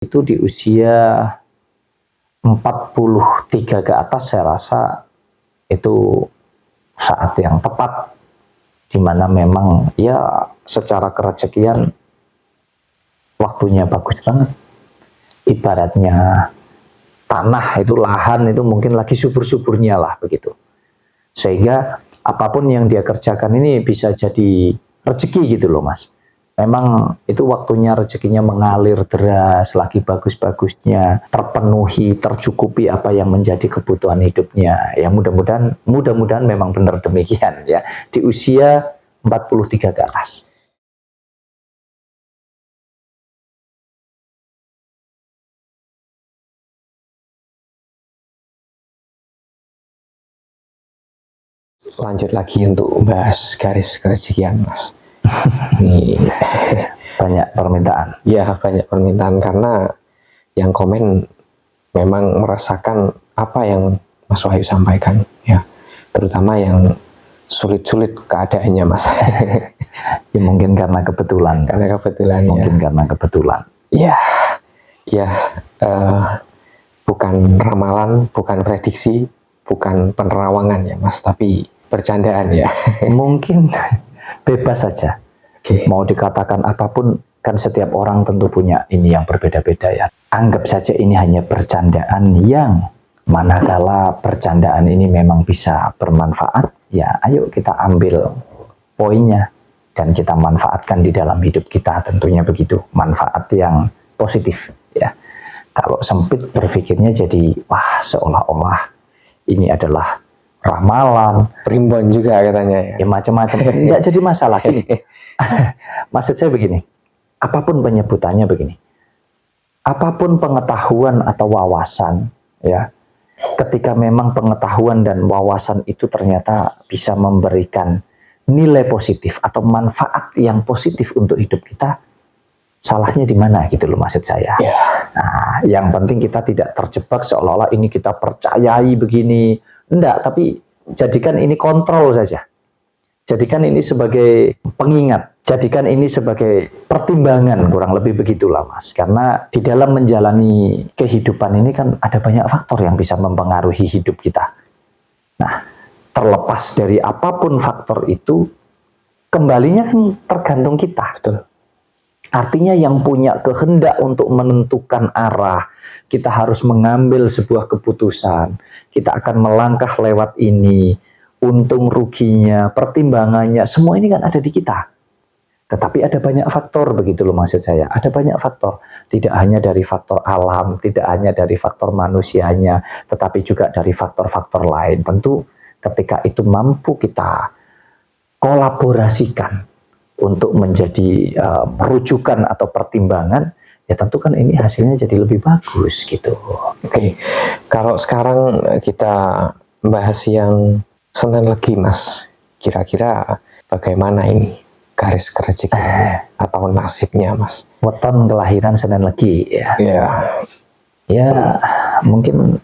itu di usia 43 ke atas saya rasa itu saat yang tepat, di mana memang ya secara kerezekian waktunya bagus banget. Ibaratnya tanah itu, lahan itu mungkin lagi subur-suburnya lah begitu. Sehingga apapun yang dia kerjakan ini bisa jadi rezeki gitu loh Mas. Memang itu waktunya rezekinya mengalir deras, lagi bagus-bagusnya, terpenuhi, tercukupi apa yang menjadi kebutuhan hidupnya. Ya mudah-mudahan memang benar demikian ya. Di usia 43 ke atas. Lanjut lagi untuk bahas garis kerezekian Mas. Ini banyak permintaan. Ya banyak permintaan karena yang komen memang merasakan apa yang Mas Wahyu sampaikan ya, terutama yang sulit-sulit keadaannya Mas. Ya mungkin karena kebetulan. Mungkin ya. Karena kebetulan. Ya, bukan ramalan, bukan prediksi, bukan penerawangan ya Mas, tapi bercandaan ya. Mungkin bebas saja. Mau dikatakan apapun, kan setiap orang tentu punya ini yang berbeda-beda ya. Anggap saja ini hanya bercandaan yang manakala bercandaan ini memang bisa bermanfaat, ya ayo kita ambil poinnya dan kita manfaatkan di dalam hidup kita, tentunya begitu, manfaat yang positif ya. Kalau sempit berpikirnya jadi wah seolah-olah ini adalah ramalan, primbon juga katanya ya macam-macam. Tidak jadi masalah gini. Maksud saya begini, apapun penyebutannya begini, apapun pengetahuan atau wawasan ya, ketika memang pengetahuan dan wawasan itu ternyata bisa memberikan nilai positif atau manfaat yang positif untuk hidup kita, salahnya di mana gitu loh maksud saya. Nah, yang penting kita tidak terjebak seolah-olah ini kita percayai begini. Enggak, tapi jadikan ini kontrol saja. Jadikan ini sebagai pengingat. Jadikan ini sebagai pertimbangan, kurang lebih begitulah Mas. Karena di dalam menjalani kehidupan ini kan ada banyak faktor yang bisa mempengaruhi hidup kita. Nah, terlepas dari apapun faktor itu, kembalinya kan tergantung kita. Betul. Artinya yang punya kehendak untuk menentukan arah, kita harus mengambil sebuah keputusan, kita akan melangkah lewat ini, untung ruginya, pertimbangannya, semua ini kan ada di kita. Tetapi ada banyak faktor, begitu loh maksud saya, ada banyak faktor, tidak hanya dari faktor alam, tidak hanya dari faktor manusianya, tetapi juga dari faktor-faktor lain. Tentu ketika itu mampu kita kolaborasikan untuk menjadi rujukan atau pertimbangan, ya tentu kan ini hasilnya jadi lebih bagus gitu. Oke, kalau sekarang kita bahas yang Senin Legi Mas, kira-kira bagaimana ini garis kerezekiannya atau nasibnya Mas? Weton kelahiran Senin Legi ya. Ya mungkin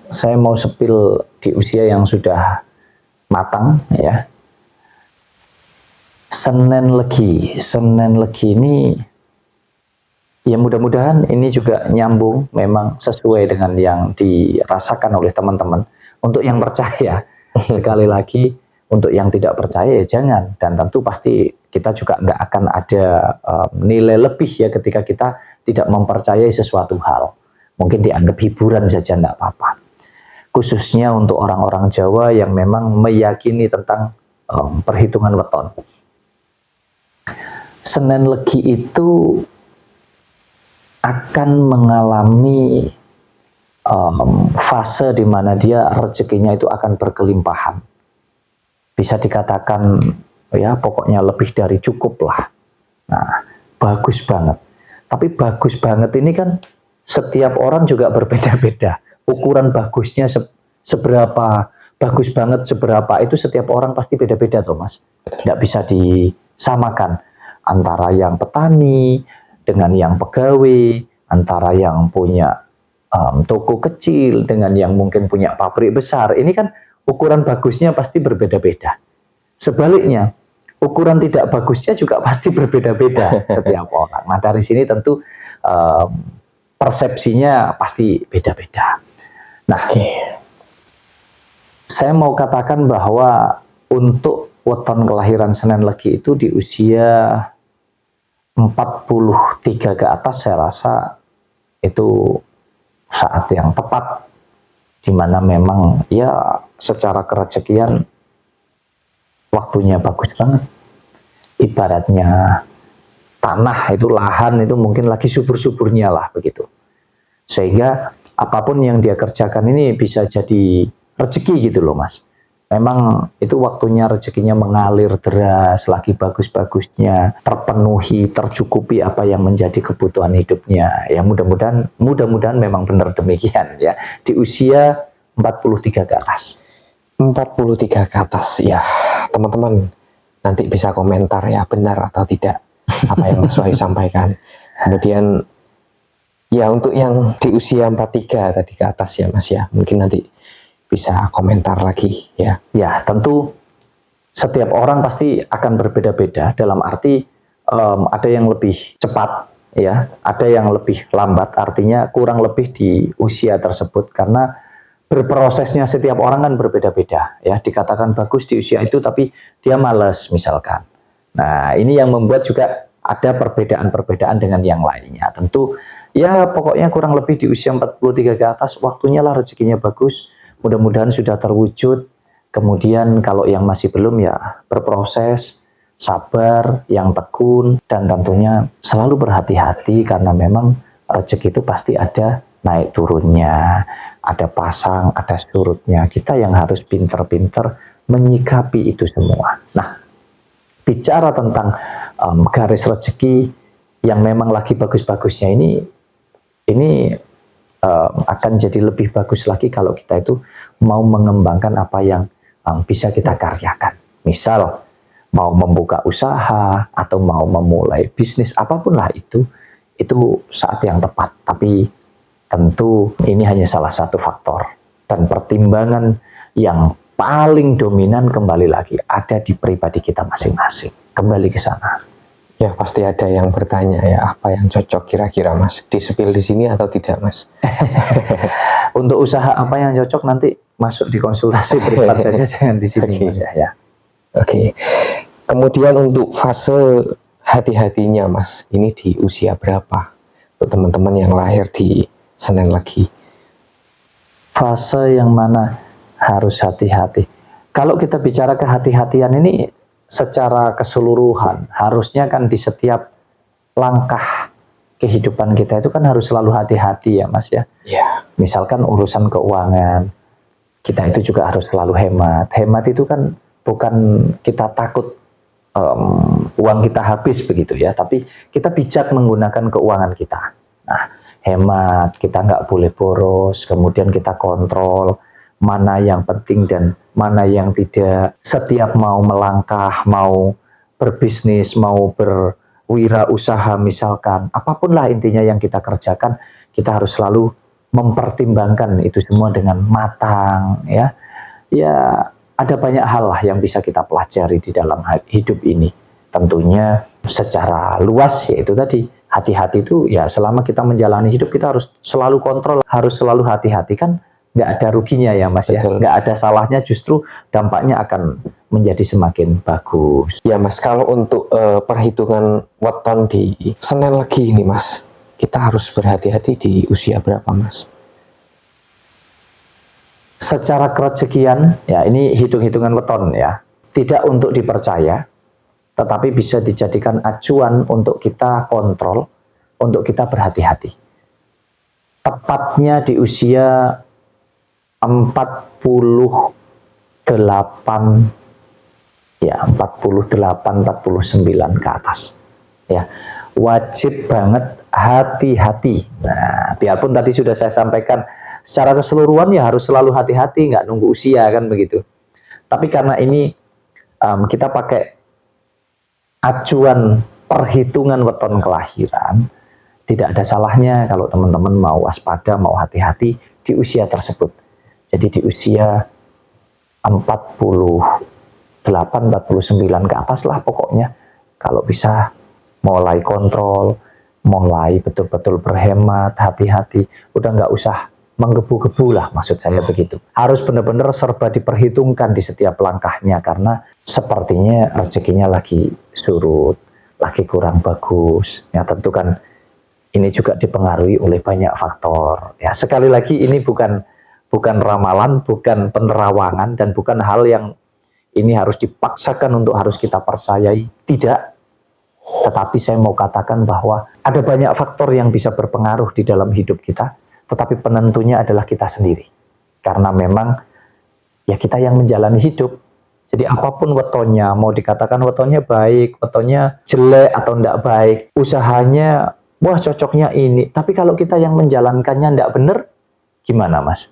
saya mau sepil di usia yang sudah matang ya. Senin Legi ini ya mudah-mudahan ini juga nyambung, memang sesuai dengan yang dirasakan oleh teman-teman. Untuk yang percaya, sekali lagi, untuk yang tidak percaya ya jangan. Dan tentu pasti kita juga nggak akan ada nilai lebih ya ketika kita tidak mempercayai sesuatu hal. Mungkin dianggap hiburan saja nggak apa-apa. Khususnya untuk orang-orang Jawa yang memang meyakini tentang perhitungan weton. Senin Legi itu akan mengalami fase di mana dia rezekinya itu akan berkelimpahan. Bisa dikatakan ya pokoknya lebih dari cukup lah. Nah, bagus banget. Tapi bagus banget ini kan setiap orang juga berbeda-beda. Ukuran bagusnya seberapa, bagus banget seberapa itu setiap orang pasti beda-beda tuh Mas. Tidak bisa disamakan antara yang petani dengan yang pegawai, antara yang punya toko kecil dengan yang mungkin punya pabrik besar. Ini kan ukuran bagusnya pasti berbeda-beda. Sebaliknya, ukuran tidak bagusnya juga pasti berbeda-beda setiap orang. Nah dari sini tentu persepsinya pasti beda-beda. Nah, saya mau katakan bahwa untuk weton kelahiran Senen Legi itu di usia 43 ke atas, saya rasa itu saat yang tepat, dimana memang ya secara kerezekian waktunya bagus banget. Ibaratnya tanah itu, lahan itu mungkin lagi subur-suburnya lah begitu. Sehingga apapun yang dia kerjakan ini bisa jadi rezeki gitu loh Mas. Memang itu waktunya rezekinya mengalir deras, lagi bagus-bagusnya, terpenuhi, tercukupi apa yang menjadi kebutuhan hidupnya. Ya mudah-mudahan memang benar demikian ya. Di usia 43 ke atas. 43 ke atas ya, teman-teman nanti bisa komentar ya benar atau tidak apa yang Mas Wahyu sampaikan. Kemudian ya untuk yang di usia 43 tadi ke atas ya Mas ya, mungkin nanti bisa komentar lagi ya. Ya tentu setiap orang pasti akan berbeda-beda, dalam arti ada yang lebih cepat ya, ada yang lebih lambat, artinya kurang lebih di usia tersebut, karena berprosesnya setiap orang kan berbeda-beda ya. Dikatakan bagus di usia itu tapi dia malas misalkan. Nah ini yang membuat juga ada perbedaan-perbedaan dengan yang lainnya. Tentu ya pokoknya kurang lebih di usia 43 ke atas waktunya lah rezekinya bagus. Mudah-mudahan sudah terwujud. Kemudian kalau yang masih belum ya berproses, sabar, yang tekun, dan tentunya selalu berhati-hati, karena memang rezeki itu pasti ada naik turunnya, ada pasang, ada surutnya. Kita yang harus pinter-pinter menyikapi itu semua. Nah, bicara tentang garis rezeki yang memang lagi bagus-bagusnya ini akan jadi lebih bagus lagi kalau kita itu mau mengembangkan apa yang bisa kita karyakan. Misal mau membuka usaha atau mau memulai bisnis apapun lah, itu saat yang tepat. Tapi tentu ini hanya salah satu faktor, dan pertimbangan yang paling dominan kembali lagi ada di pribadi kita masing-masing. Kembali ke sana. Ya pasti ada yang bertanya ya, apa yang cocok kira-kira Mas? Di-spill di sini atau tidak Mas? Untuk usaha apa yang cocok nanti masuk di konsultasi privat saja, jangan di sini Mas ya. Oke. Kemudian untuk fase hati-hatinya Mas, ini di usia berapa? Untuk teman-teman yang lahir di Senen Legi. Fase yang mana harus hati-hati? Kalau kita bicara kehati-hatian ini secara keseluruhan, harusnya kan di setiap langkah kehidupan kita itu kan harus selalu hati-hati ya Mas ya. Ya. Misalkan urusan keuangan, kita itu juga harus selalu hemat. Hemat itu kan bukan kita takut uang kita habis begitu ya, tapi kita bijak menggunakan keuangan kita. Nah, hemat, kita nggak boleh boros, kemudian kita kontrol mana yang penting dan mana yang tidak. Setiap mau melangkah, mau berbisnis, mau berwirausaha misalkan, apapun lah intinya yang kita kerjakan, kita harus selalu mempertimbangkan itu semua dengan matang ya. Ya ada banyak hal lah yang bisa kita pelajari di dalam hidup ini. Tentunya secara luas yaitu tadi, hati-hati itu ya selama kita menjalani hidup kita harus selalu kontrol, harus selalu hati-hati, kan nggak ada ruginya ya Mas ya, nggak ada salahnya, justru dampaknya akan menjadi semakin bagus. Ya Mas, kalau untuk perhitungan weton di Senen Legi ini Mas, kita harus berhati-hati di usia berapa Mas? Secara kerezekian ya ini hitung-hitungan weton ya, tidak untuk dipercaya, tetapi bisa dijadikan acuan untuk kita kontrol, untuk kita berhati-hati. Tepatnya di usia 48 ya, 49 ke atas ya, wajib banget hati-hati. Nah, biarpun tadi sudah saya sampaikan secara keseluruhan ya harus selalu hati-hati, nggak nunggu usia kan begitu. Tapi karena ini kita pakai acuan perhitungan weton kelahiran, tidak ada salahnya kalau teman-teman mau waspada, mau hati-hati di usia tersebut. Jadi di usia 48, 49 ke atas lah pokoknya, kalau bisa mulai kontrol, mulai betul-betul berhemat, hati-hati, udah nggak usah menggebu-gebu lah, maksud saya begitu. Harus benar-benar serba diperhitungkan di setiap langkahnya, karena sepertinya rezekinya lagi surut, lagi kurang bagus. Ya tentu kan ini juga dipengaruhi oleh banyak faktor. Ya sekali lagi ini bukan ramalan, bukan penerawangan, dan bukan hal yang ini harus dipaksakan untuk harus kita percayai. Tidak. Tetapi saya mau katakan bahwa ada banyak faktor yang bisa berpengaruh di dalam hidup kita, tetapi penentunya adalah kita sendiri. Karena memang ya kita yang menjalani hidup. Jadi apapun wetonnya, mau dikatakan wetonnya baik, wetonnya jelek atau tidak baik, usahanya, wah cocoknya ini. Tapi kalau kita yang menjalankannya tidak benar, gimana Mas?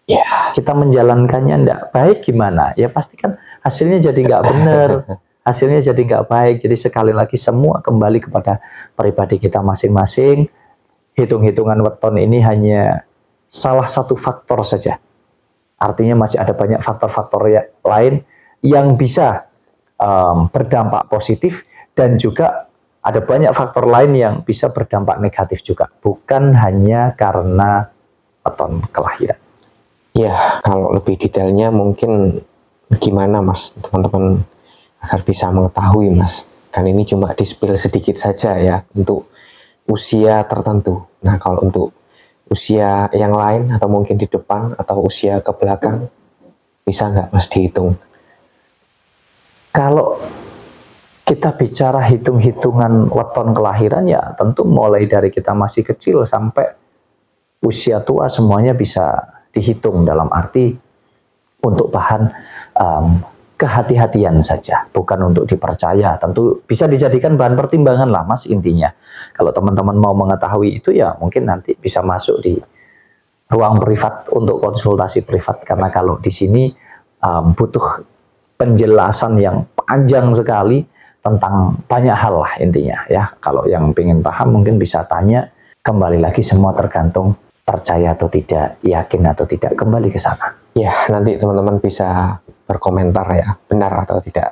Ya, Kita menjalankannya tidak baik gimana? Ya pasti kan hasilnya jadi nggak benar. Hasilnya jadi nggak baik. Jadi sekali lagi semua kembali kepada pribadi kita masing-masing. Hitung-hitungan weton ini hanya salah satu faktor saja. Artinya masih ada banyak faktor-faktor lain yang bisa berdampak positif, dan juga ada banyak faktor lain yang bisa berdampak negatif juga. Bukan hanya karena weton kelahiran. ya, kalau lebih detailnya mungkin gimana Mas, teman-teman agar bisa mengetahui Mas. Kan ini cuma di-spill sedikit saja ya untuk usia tertentu. Nah, kalau untuk usia yang lain atau mungkin di depan atau usia ke belakang, bisa nggak Mas dihitung? Kalau kita bicara hitung-hitungan weton kelahiran, ya tentu mulai dari kita masih kecil sampai usia tua semuanya bisa dihitung, dalam arti untuk bahan kehati-hatian saja, bukan untuk dipercaya. Tentu bisa dijadikan bahan pertimbangan lah Mas, intinya. Kalau teman-teman mau mengetahui itu ya mungkin nanti bisa masuk di ruang privat untuk konsultasi privat, karena kalau di sini butuh penjelasan yang panjang sekali tentang banyak hal lah intinya ya. Kalau yang pengen paham mungkin bisa tanya, kembali lagi semua tergantung percaya atau tidak, yakin atau tidak, kembali ke sana. Ya, nanti teman-teman bisa berkomentar ya, benar atau tidak.